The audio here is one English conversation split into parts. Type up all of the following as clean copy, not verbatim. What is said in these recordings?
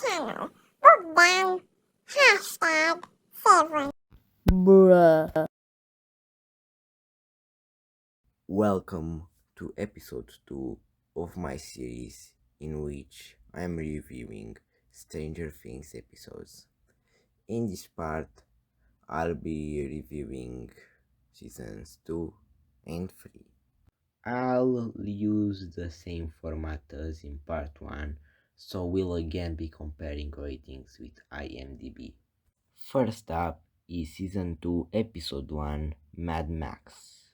channel. Bogdan #7. Bruh. Welcome to episode 2 of my series in which I am reviewing Stranger Things episodes. In this part, I'll be reviewing seasons 2 and 3. I'll use the same format as in part 1, so we'll again be comparing ratings with IMDb. First up is season 2, episode 1, Mad Max.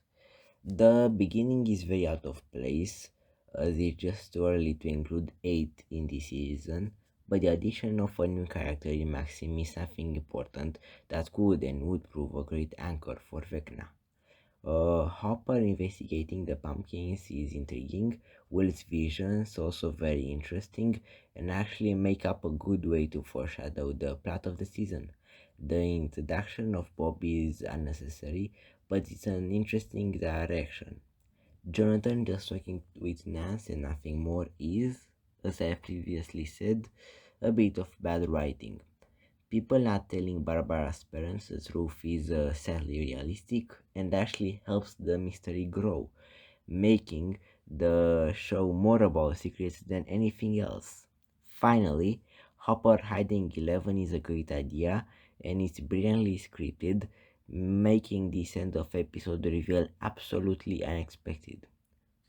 The beginning is very out of place, as it's just too early to include 8 in this season, but the addition of a new character in Maxim is something important that could and would prove a great anchor for Vecna. Hopper investigating the pumpkins is intriguing, Will's visions also very interesting, and actually make up a good way to foreshadow the plot of the season. The introduction of Bobby is unnecessary, but it's an interesting direction. Jonathan just talking with Nance and nothing more is, as I previously said, a bit of bad writing. People not telling Barbara's parents the truth is sadly realistic and actually helps the mystery grow, making the show more about secrets than anything else. Finally, Hopper hiding Eleven is a great idea and it's brilliantly scripted, making this end of episode reveal absolutely unexpected.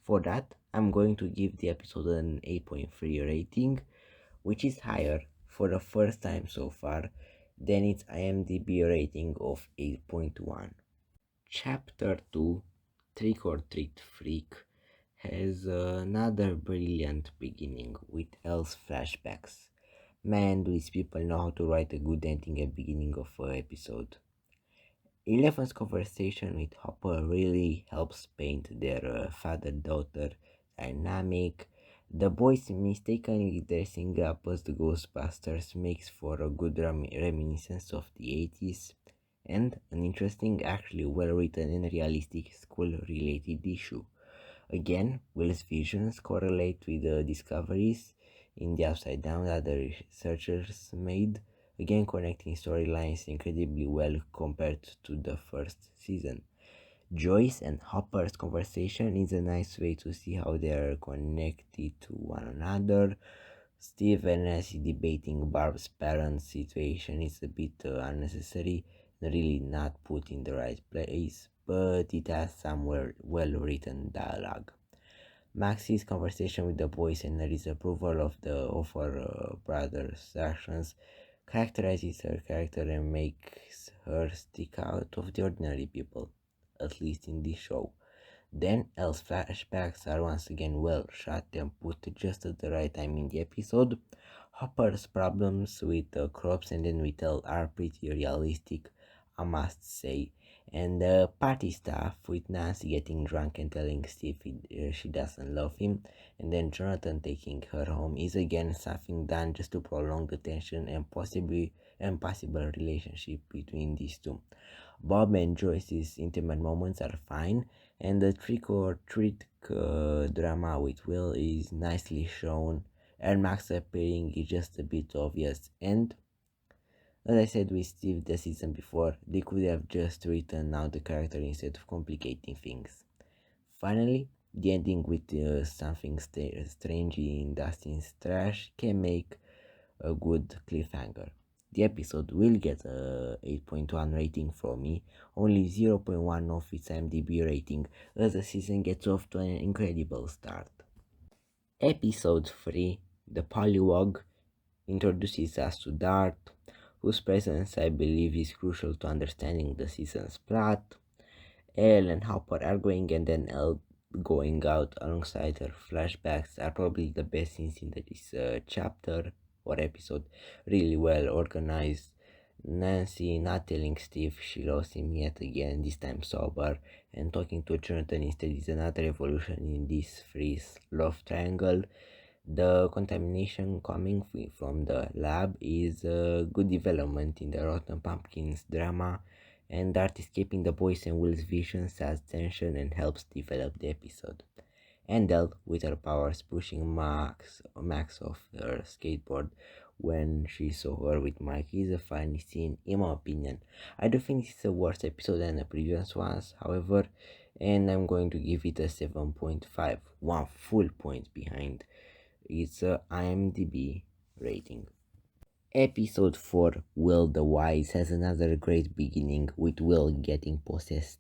For that, I'm going to give the episode an 8.3 rating, which is higher for the first time so far than its IMDb rating of 8.1. Chapter 2, Trick or Treat Freak, has another brilliant beginning with Elle's flashbacks. Man, do these people know how to write a good ending at beginning of an episode. Eleven's conversation with Hopper really helps paint their father-daughter dynamic. The boys mistakenly dressing up as the Ghostbusters makes for a good reminiscence of the 80s and an interesting, actually well-written and realistic school-related issue. Again, Will's visions correlate with the discoveries in the Upside Down that the researchers made, again connecting storylines incredibly well compared to the first season. Joyce and Hopper's conversation is a nice way to see how they are connected to one another. Steve and Nancy debating Barb's parents' situation is a bit unnecessary and really not put in the right place, but it has some well written dialogue. Maxie's conversation with the boys and Nelly's approval of her brother's actions characterizes her character and makes her stick out of the ordinary people, at least in this show. Then Elle's flashbacks are once again well shot and put just at the right time in the episode. Hopper's problems with the crops and then with Elle are pretty realistic, I must say. And the party stuff with Nancy getting drunk and telling Steve she doesn't love him, and then Jonathan taking her home is again something done just to prolong the tension and possibly impossible relationship between these two. Bob and Joyce's intimate moments are fine, and the trick or treat drama with Will is nicely shown, and Max appearing is just a bit obvious. And as I said with Steve the season before, they could have just written out the character instead of complicating things. Finally, the ending with something strange in Dustin's trash can make a good cliffhanger. The episode will get a 8.1 rating from me, only 0.1 of its IMDb rating, as the season gets off to an incredible start. Episode 3, The Polywog, introduces us to Dart, whose presence I believe is crucial to understanding the season's plot. Elle and Hopper arguing and then Elle going out alongside her flashbacks are probably the best scenes in this chapter or episode. Really well organized. Nancy not telling Steve she lost him yet again, this time sober, and talking to Jonathan instead is another evolution in this freeze love triangle. The contamination coming from the lab is a good development in the Rotten Pumpkins drama, and Dart escaping the boys and Will's visions adds tension and helps develop the episode. And Elle, with her powers pushing Max off her skateboard, when she saw her with Mike is a funny scene, in my opinion. I don't think it's a worse episode than the previous ones, however, and I'm going to give it a 7.5, one full point behind its IMDb rating. Episode 4, Will the Wise, has another great beginning with Will getting possessed.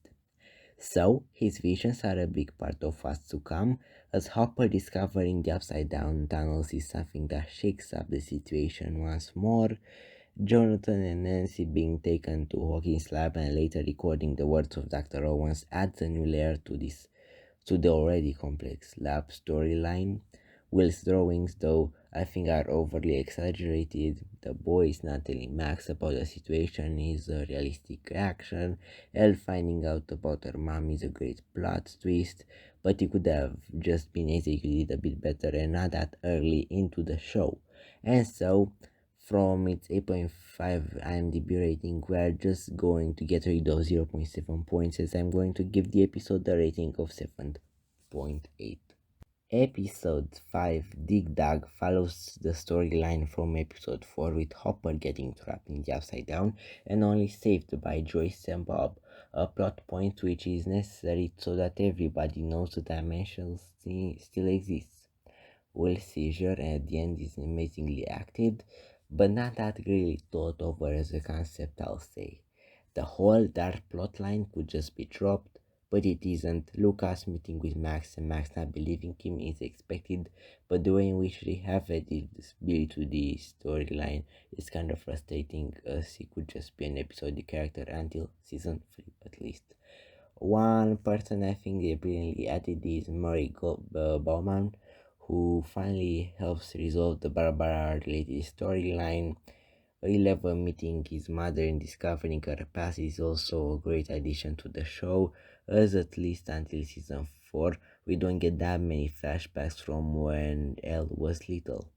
So, his visions are a big part of what's to come, as Hopper discovering the upside down tunnels is something that shakes up the situation once more. Jonathan and Nancy being taken to Hawkins' lab and later recording the words of Dr. Owens adds a new layer to the already complex lab storyline. Will's drawings, though, I think are overly exaggerated. The boy is not telling Max about the situation is a realistic reaction. Elle finding out about her mom is a great plot twist, but it could have just been executed a bit better and not that early into the show. And so, from its 8.5 IMDb rating, we are just going to get rid of 0.7 points as I'm going to give the episode a rating of 7.8. Episode 5, Dig Dug, follows the storyline from episode 4 with Hopper getting trapped in the Upside Down and only saved by Joyce and Bob, a plot point which is necessary so that everybody knows the dimension still exists. Will's seizure at the end is amazingly acted, but not that really thought over as a concept, I'll say. The whole dark plotline could just be dropped, but it isn't. Lucas meeting with Max and Max not believing him is expected, but the way in which they have added Billy to the storyline is kind of frustrating, as he could just be an episodic character until season 3 at least. One person I think they brilliantly added is Murray Bauman, who finally helps resolve the Barbara related storyline. Eleven meeting his mother and discovering her past is also a great addition to the show, as at least until season 4 we don't get that many flashbacks from when Elle was little.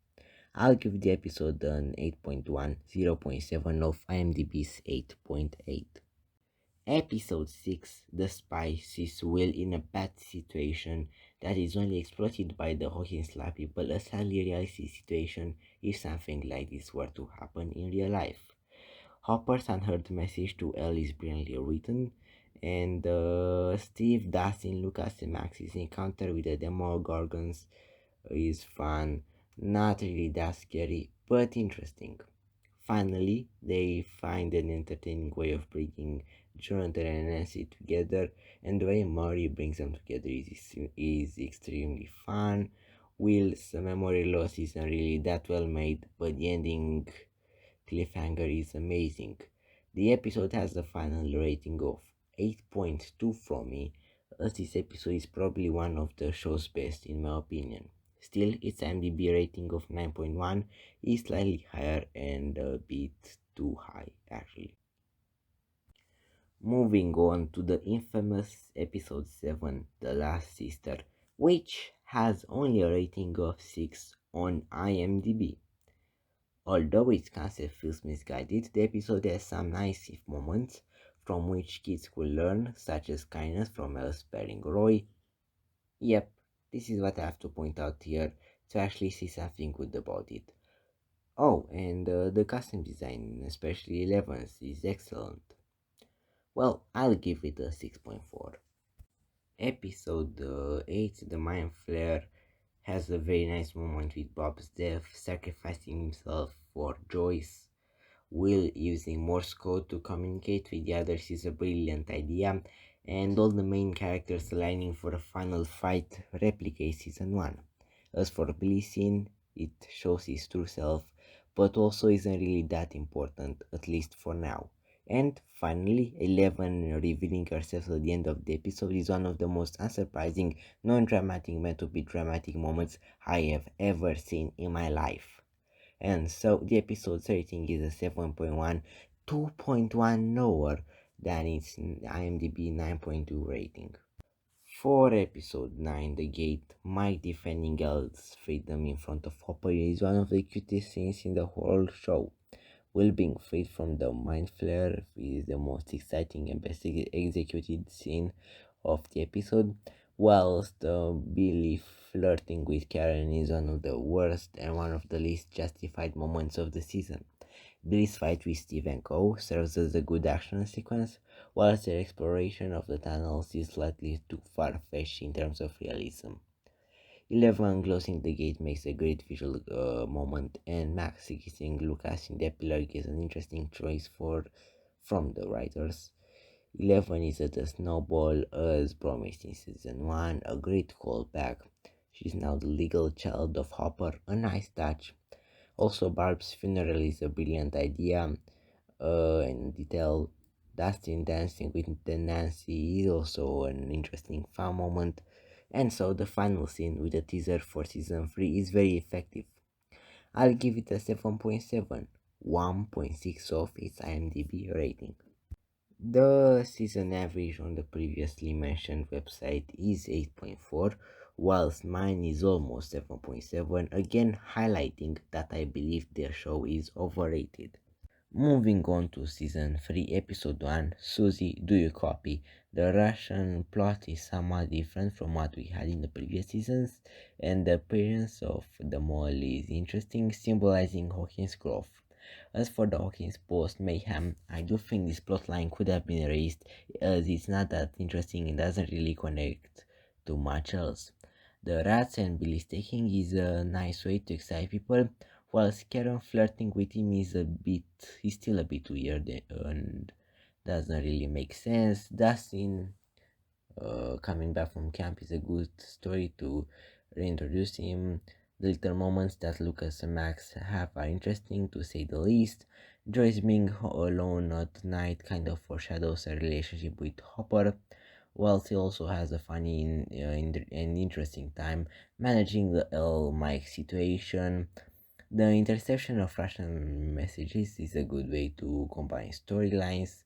I'll give the episode an 8.1, 0.7 of IMDb's 8.8. Episode 6, The Spy sees Will in a bad situation that is only exploited by the Hawkins Lab people, a sadly realistic situation if something like this were to happen in real life. Hopper's unheard message to Elle is brilliantly written, and Steve, Dustin, Lucas, and Max's encounter with the Demogorgons is fun, not really that scary, but interesting. Finally, they find an entertaining way of bringing Jonathan and Nancy together, and the way Murray brings them together is extremely fun. Will's memory loss isn't really that well made, but the ending cliffhanger is amazing. The episode has a final rating of 8.2 from me, as this episode is probably one of the show's best in my opinion. Still, its IMDb rating of 9.1 is slightly higher and a bit too high actually. Moving on to the infamous episode 7, The Last Sister, which has only a rating of 6 on IMDb. Although its concept feels misguided, the episode has some nice moments from which kids could learn, such as kindness from Elle sparing Roy. Yep, this is what I have to point out here to actually see something good about it. Oh, and the costume design, especially Eleven's, is excellent. Well, I'll give it a 6.4. Episode 8, The Mind Flare, has a very nice moment with Bob's death, sacrificing himself for Joyce. Will using Morse code to communicate with the others is a brilliant idea, and all the main characters aligning for a final fight replicate season 1. As for Billy's scene, it shows his true self, but also isn't really that important, at least for now. And finally, Eleven revealing herself at the end of the episode is one of the most unsurprising, non-dramatic meant to be dramatic moments I have ever seen in my life. And so the episode's rating is a 7.1, 2.1 lower than its IMDb 9.2 rating. For episode 9, The Gate, Mike defending Elle's freedom in front of Hopper is one of the cutest scenes in the whole show. Will being freed from the mind flare is the most exciting and best executed scene of the episode. whilst Billy flirting with Karen is one of the worst and one of the least justified moments of the season. Billy's fight with Steve and Co. serves as a good action sequence, whilst their exploration of the tunnels is slightly too far-fetched in terms of realism. 11 closing the gate makes a great visual moment, and Max kissing Lucas in the epilogue is an interesting choice from the writers. 11 is at a snowball as promised in season 1, a great callback. She's now the legal child of Hopper, a nice touch. Also, Barb's funeral is a brilliant idea and detail. Dustin dancing with the Nancy is also an interesting fun moment. And so the final scene with the teaser for season 3 is very effective. I'll give it a 7.7, 1.6 of its IMDb rating. The season average on the previously mentioned website is 8.4, whilst mine is almost 7.7, again highlighting that I believe their show is overrated. Moving on to season 3, episode 1, Susie, do you copy? The Russian plot is somewhat different from what we had in the previous seasons, and the appearance of the mole is interesting, symbolizing Hawkins' growth. As for the Hawkins post mayhem, I do think this plotline could have been erased, as it's not that interesting and doesn't really connect to much else. The rats and Billy staking is a nice way to excite people, whilst Karen flirting with him he's still a bit weird and doesn't really make sense. Dustin coming back from camp is a good story to reintroduce him. The little moments that Lucas and Max have are interesting to say the least. Joyce being alone at night kind of foreshadows a relationship with Hopper, whilst he also has a funny and interesting time managing the L Mike situation. The interception of Russian messages is a good way to combine storylines.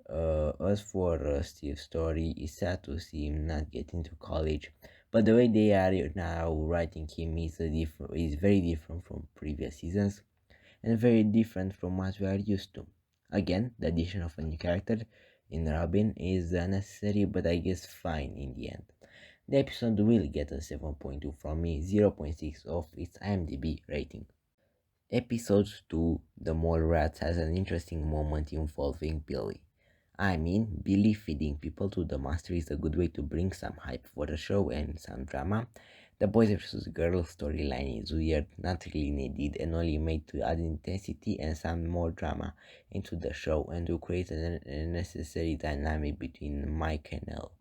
As for Steve's story, it's sad to see him not get into college, but the way they are now writing him is very different from previous seasons and very different from what we are used to. Again, the addition of a new character in Robin is unnecessary, but I guess fine in the end. The episode will get a 7.2 from me, 0.6 of its IMDb rating. Episode 2, The Mole Rats, has an interesting moment involving Billy. I mean, Billy feeding people to the monster is a good way to bring some hype for the show and some drama. The boys vs girls storyline is weird, not really needed, and only made to add intensity and some more drama into the show and to create a necessary dynamic between Mike and Elle.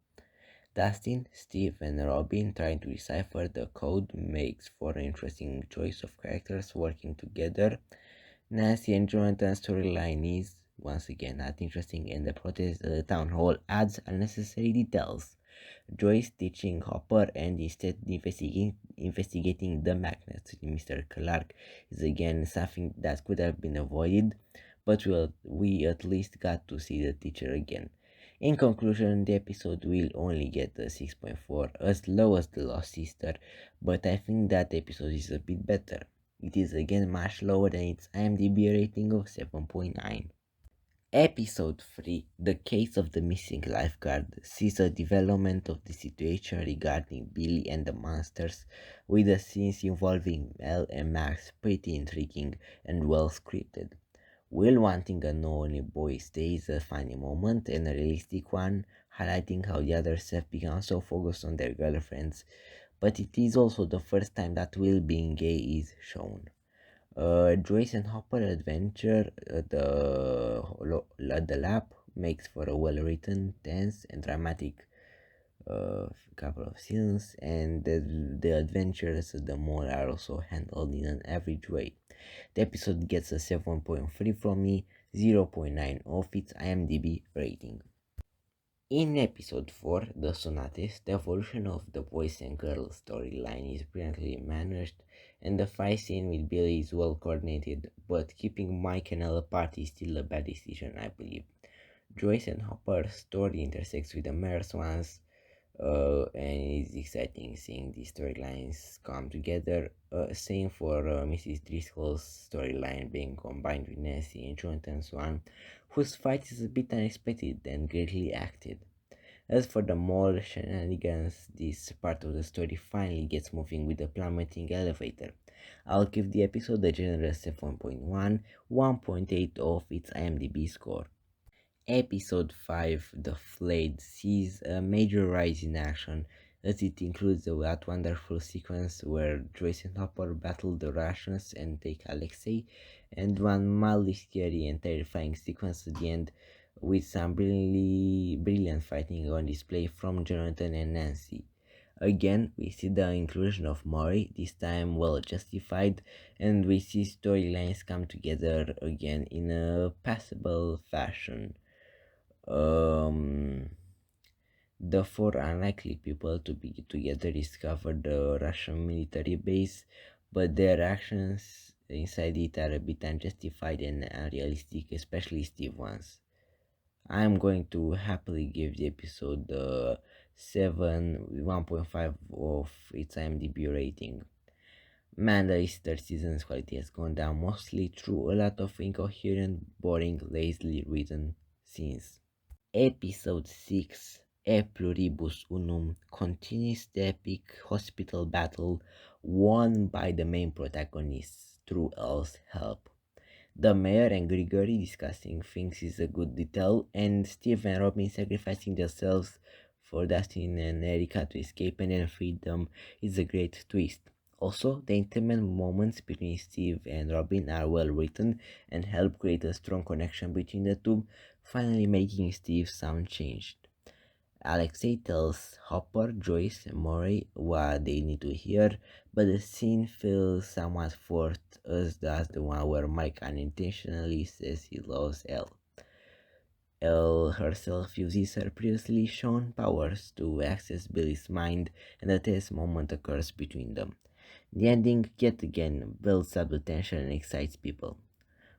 Dustin, Steve, and Robin trying to decipher the code makes for an interesting choice of characters working together. Nancy and Jonathan's storyline is once again not interesting, and the protest at the town hall adds unnecessary details. Joyce teaching Hopper and instead investigating the magnets in Mr. Clark is again something that could have been avoided, but we at least got to see the teacher again. In conclusion, the episode will only get a 6.4, as low as The Lost Sister, but I think that episode is a bit better. It is again much lower than its IMDb rating of 7.9. Episode 3, The Case of the Missing Lifeguard, sees a development of the situation regarding Billy and the monsters, with the scenes involving Mel and Max pretty intriguing and well scripted. Will wanting a lonely boy stays a funny moment and a realistic one, highlighting how the others have become so focused on their girlfriends, but it is also the first time that Will being gay is shown. Joyce and Hopper adventure at the lab makes for a well-written, tense, and dramatic couple of scenes, and the adventures at the mall are also handled in an average way. The episode gets a 7.3 from me, 0.9 of its IMDb rating. In episode 4, The Sonates, the evolution of the boys and girls storyline is brilliantly managed, and the fight scene with Billy is well coordinated, but keeping Mike and Elle apart is still a bad decision, I believe. Joyce and Hopper's story intersects with the mayor's ones, and it's exciting seeing these storylines come together. Same for Mrs. Driscoll's storyline being combined with Nancy and Jonathan's one, whose fight is a bit unexpected and greatly acted. As for the mole shenanigans, this part of the story finally gets moving with the plummeting elevator. I'll give the episode a generous 7.1, 1.8 of its IMDb score. Episode 5, The Flayed, sees a major rise in action as it includes that wonderful sequence where Joyce and Hopper battle the Russians and take Alexei, and one mildly scary and terrifying sequence at the end with some brilliant fighting on display from Jonathan and Nancy. Again, we see the inclusion of Maury, this time well justified, and we see storylines come together again in a passable fashion. Um, the four unlikely people to be together discover the Russian military base, but their actions inside it are a bit unjustified and unrealistic, especially Steve ones. I'm going to happily give the episode 7 1.5 of its IMDb rating. Man, this third season's quality has gone down mostly through a lot of incoherent, boring, lazily written scenes. Episode 6, E Pluribus Unum, continues the epic hospital battle won by the main protagonists through Elle's help. The mayor and Grigory discussing things is a good detail, and Steve and Robin sacrificing themselves for Dustin and Erica to escape and then freedom is a great twist. Also, the intimate moments between Steve and Robin are well written and help create a strong connection between the two, finally making Steve sound changed. Alexei tells Hopper, Joyce, and Maury what they need to hear, but the scene feels somewhat forced, as does the one where Mike unintentionally says he loves Elle. Elle herself uses her previously shown powers to access Billy's mind, and a tense moment occurs between them. The ending, yet again, builds up the tension and excites people.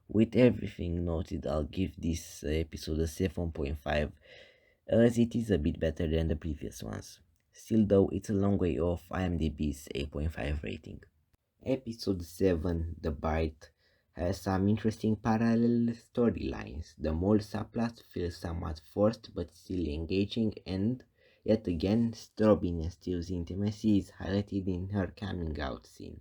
With everything noted, I'll give this episode a 7.5, as it is a bit better than the previous ones. Still though, it's a long way off IMDb's 8.5 rating. Episode 7, The Bite, has some interesting parallel storylines. The mole subplot feels somewhat forced but still engaging, and yet again, Robin and Steve's intimacy is highlighted in her coming out scene.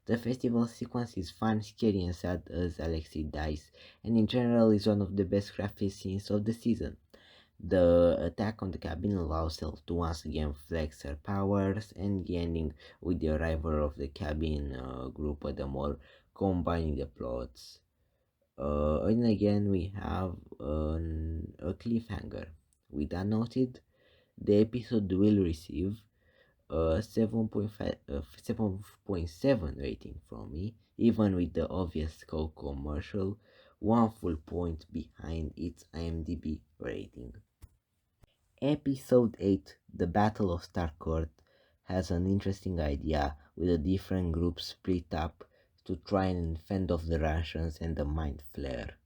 The festival sequence is fun, scary, and sad as Alexei dies, and in general is one of the best crafted scenes of the season. The attack on the cabin allows Elle to once again flex her powers, and the ending with the arrival of the cabin group at the mall, combining the plots. And again, we have a cliffhanger. With that noted, the episode will receive a 7.5, 7.7 rating from me, even with the obvious Coke commercial, one full point behind its IMDb rating. Episode 8, The Battle of Starcourt, has an interesting idea with the different groups split up to try and fend off the Russians and the Mind Flare.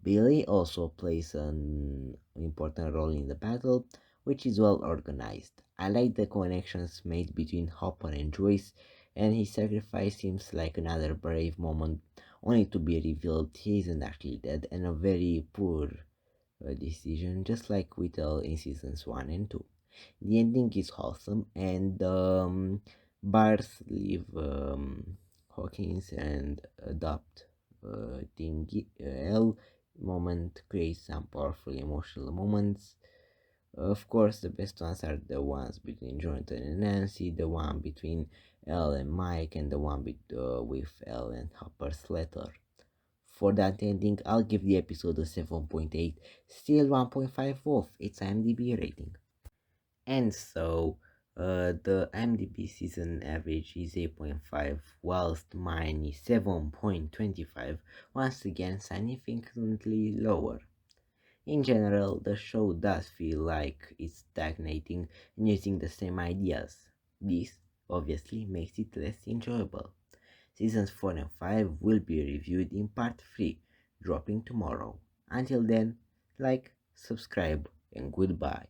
Billy also plays an important role in the battle, which is well organized. I like the connections made between Hopper and Joyce, and his sacrifice seems like another brave moment, only to be revealed he isn't actually dead, and a very poor decision, just like Whittle in seasons 1 and 2. The ending is wholesome, and Bars leave Hawkins and adopt Team L moment creates some powerful emotional moments. Of course, the best ones are the ones between Jonathan and Nancy, the one between Elle and Mike, and the one with Elle and Hopper's letter. For that ending, I'll give the episode a 7.8, still 1.5 off its IMDb rating. And so, the IMDb season average is 8.5, whilst mine is 7.25, once again significantly lower. In general, the show does feel like it's stagnating and using the same ideas. This obviously makes it less enjoyable. Seasons 4 and 5 will be reviewed in part 3, dropping tomorrow. Until then, like, subscribe, and goodbye.